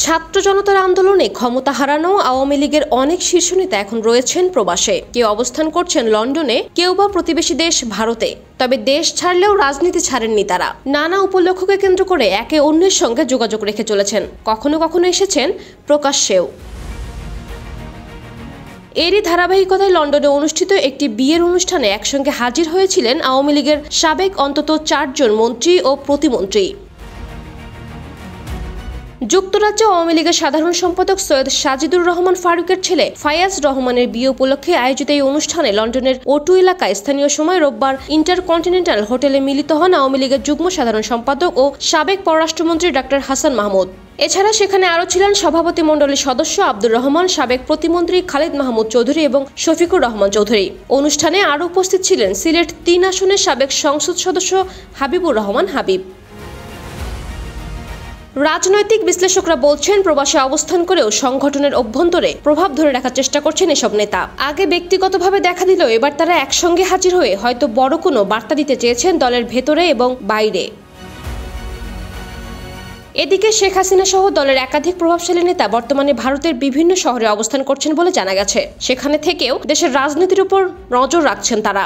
ছাত্র জনতার আন্দোলনে ক্ষমতা হারানো আওয়ামী লীগের অনেক শীর্ষ নেতা এখন রয়েছেন প্রবাসে। কেউ অবস্থান করছেন লন্ডনে, কেউ বা প্রতিবেশী দেশ ভারতে। তবে দেশ ছাড়লেও রাজনীতি ছাড়েননি তারা। নানা উপলক্ষকে কেন্দ্র করে একে অন্যের সঙ্গে যোগাযোগ রেখে চলেছেন। কখনো কখনো এসেছেন প্রকাশ্যেও। এরই ধারাবাহিকতায় লন্ডনে অনুষ্ঠিত একটি বিয়ের অনুষ্ঠানে একসঙ্গে হাজির হয়েছিলেন আওয়ামী লীগের সাবেক অন্তত 4 জন মন্ত্রী ও প্রতিমন্ত্রী। যুক্তরাজ্যে আওয়ামী লীগের সাধারণ সম্পাদক সৈয়দ সাজিদুর রহমান ফারুকের ছেলে ফায়াজ রহমানের বিয়ে উপলক্ষে আয়োজিত এই অনুষ্ঠানে লন্ডনের ওটু এলাকায় স্থানীয় সময় রোববার ইন্টারকন্টিনেন্টাল হোটেলে মিলিত হন আওয়ামী লীগের যুগ্ম সাধারণ সম্পাদক ও সাবেক পররাষ্ট্রমন্ত্রী ডক্টর হাসান মাহমুদ। এছাড়া সেখানে আরও ছিলেন সভাপতি মণ্ডলীর সদস্য আব্দুর রহমান, সাবেক প্রতিমন্ত্রী খালিদ মাহমুদ চৌধুরী এবং শফিকুর রহমান চৌধুরী। অনুষ্ঠানে আরও উপস্থিত ছিলেন সিলেট 3 আসনের সাবেক সংসদ সদস্য হাবিবুর রহমান হাবিব। রাজনৈতিক বিশ্লেষকরা বলছেন, প্রবাসে অবস্থান করেও সংগঠনের অভ্যন্তরে প্রভাব ধরে রাখার চেষ্টা করছেন এসব নেতা। আগে ব্যক্তিগতভাবে দেখা দিলেও এবার তারা একসঙ্গে হাজির হয়ে হয়তো বড় কোনো বার্তা দিতে চেয়েছেন দলের ভেতরে এবং বাইরে। এদিকে শেখ হাসিনা সহ দলের একাধিক প্রভাবশালী নেতা বর্তমানে ভারতের বিভিন্ন শহরে অবস্থান করছেন বলে জানা গেছে। সেখানে থেকেও দেশের রাজনীতির উপর নজর রাখছেন তারা।